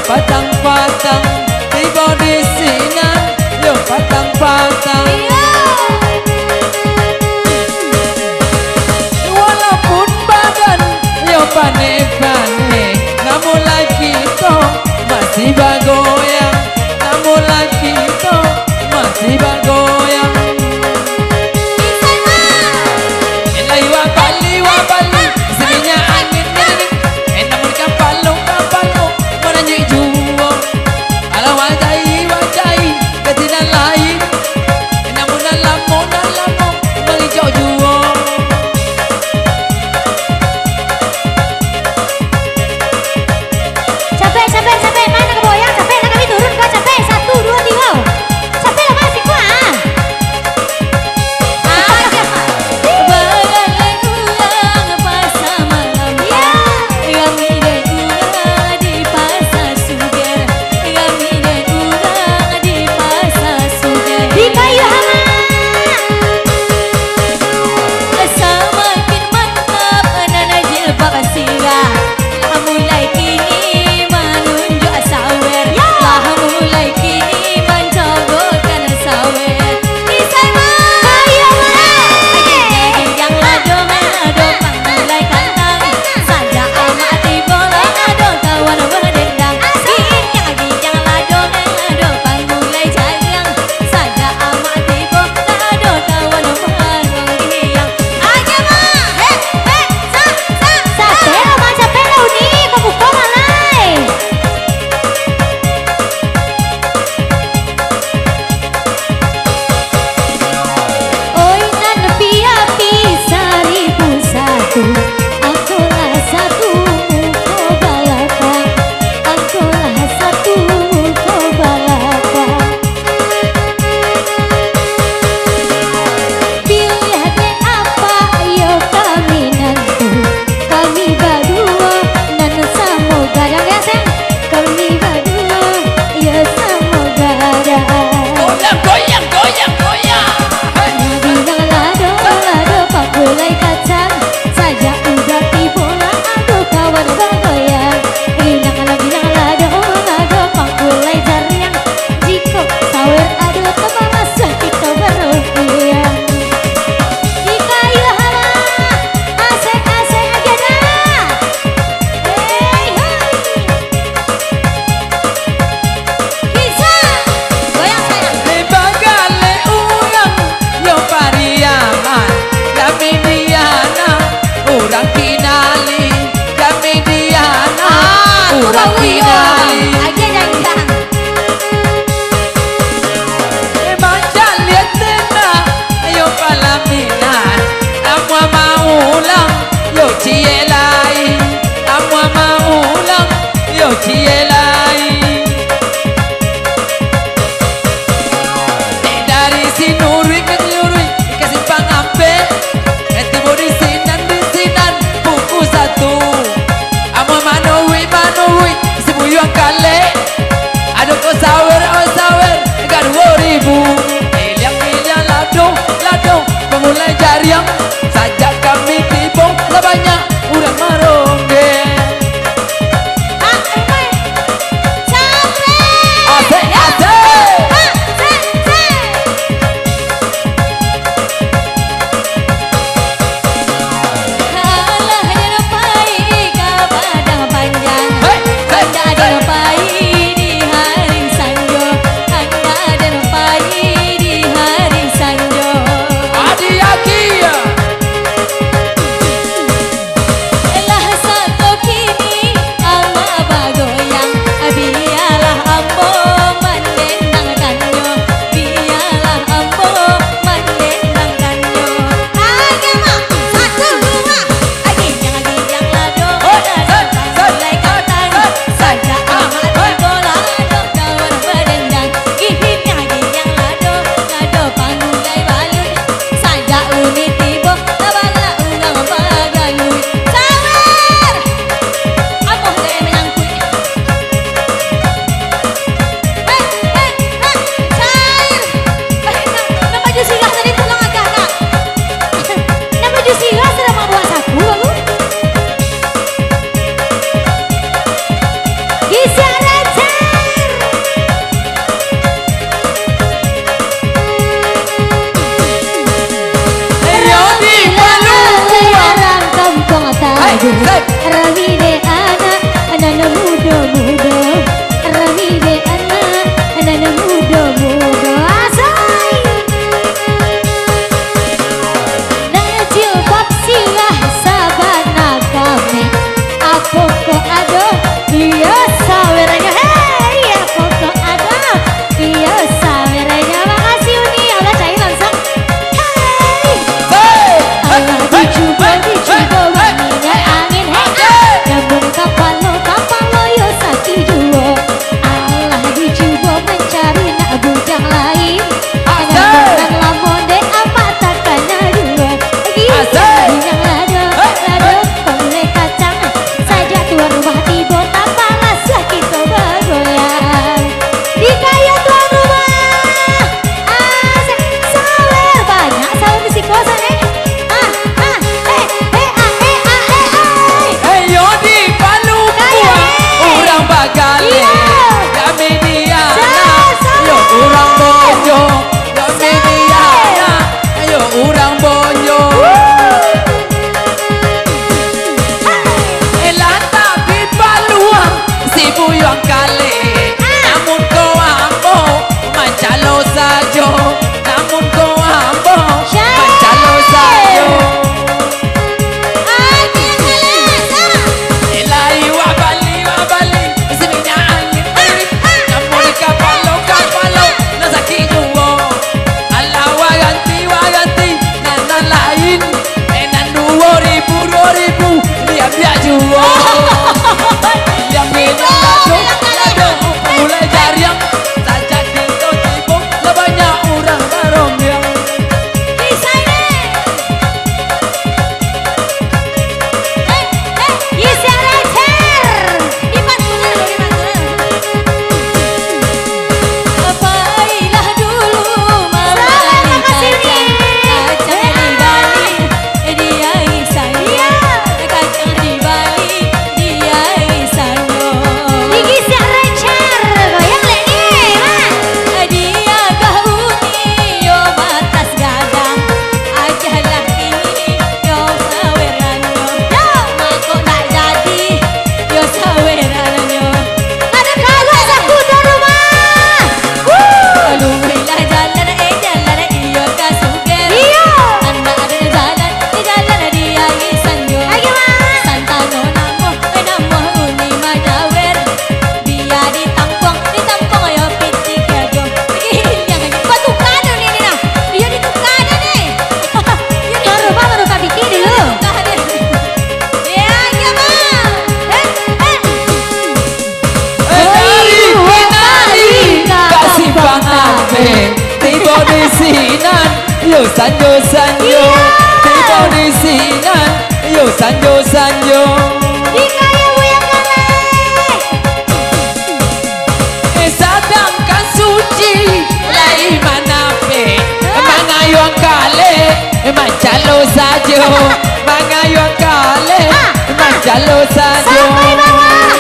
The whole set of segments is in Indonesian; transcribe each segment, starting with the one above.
patang-patang tiba di sini yo patang-patang walaupun badan yo pane-pane namun lagi toh masih bagoyang namun lagi toh masih bagoyang elai wabali seninya angin namun kapalo menanjik juo ala wajai ketidak lain namun lamo menghijau juo sampai mana keboyang sampai lah kami turun kok sampai 1, 2, 3 sampai lah masih kuat Rawi de anak muda-muda. Rawi de anak muda-muda. Asai. Najil papsiah sabana kami. Aku kok ada dia sawernya. Hei, aku kok ada dia sawernya. Makasih Uni, udah cai langsung. Hei, Allah dicoba wanginya angin. Hei, nyambung kapal lo yo satu jua. Allah dicoba mencari nak bujang lain. Dengan lamon de apa takkannya dua. Yang lado boleh kacang saja tuan rumah tiba tanpa rasa kita bergoyang. Di kaya tuan rumah sawer banyak sawer mesti kuasa Ayo di Palu orang Bagale kami Diana yo orang Bonjo kami Diana ayo orang Bonjo elata di Palu si buyang kale namun kau ambo mancalo sajo namun kau ambo mancalo sajo Elai wa bali sininya angin namun kapalo nazaki juwo Allah wa ganti nanan lain enan 2000 dia juwo yang beda lado mulai dari yang sajak itu tipu banyak orang barong yang tiba di sinan yo sanjo tiba di sinan yo sanjo Di kaya buyang kale sadangkan suci lai manape mangayong kale mancalo sajo mangayong kale mancalo sajo sampai bawah.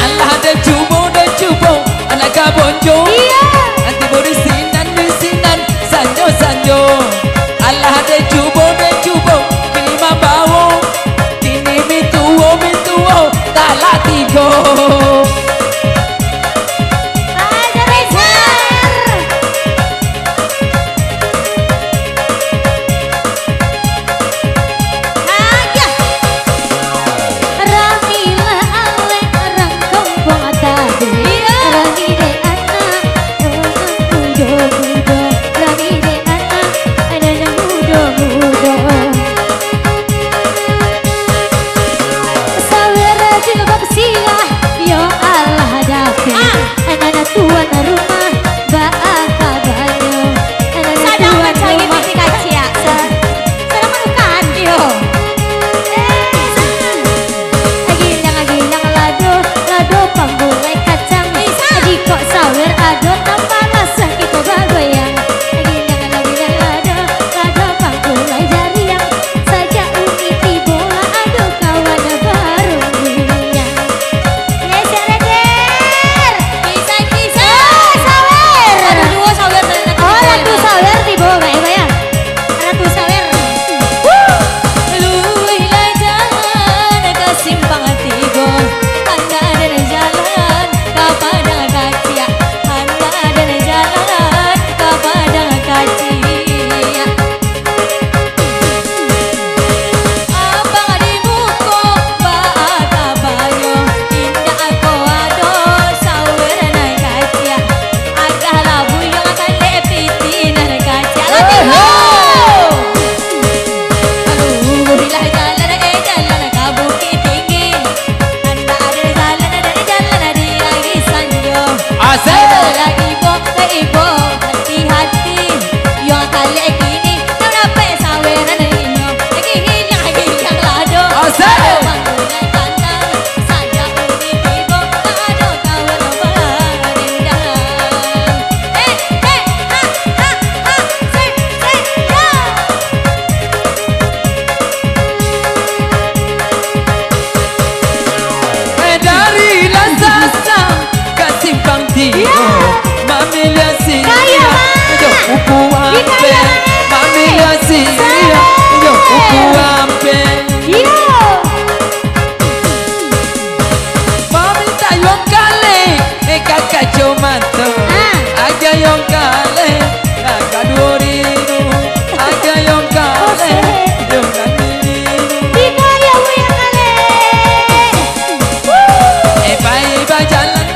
Allah dan cubo anak kabonjo nanti bodi sinan sanjo Allah dan cubo kini mabawo kini mituo talatigo Ada Rezer. Hai Mami lihat sih Kaya, Mak. Yo kuku ampe Kaya, Mak. Mami lihat sih Yo kuku ampe Iya. Mami tak yong kale kakak cuma tu Aja yong kale kakak duriru Aja yong kale yong naniriru Dikaya Buya kale. Bye jalan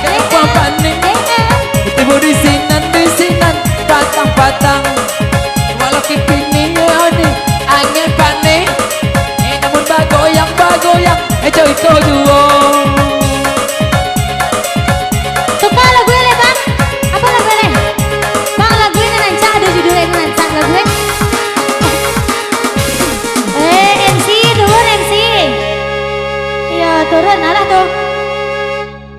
kenapa panik Tiba di sinan patang Walau kipini ada angin panik namun bagoyang coy to duo Suka lagu ini bang? Apa lagu ini? Bang lagu ini nancang ada judulnya nancang lagu ini. MC turun MC. Iya turun alah tuh.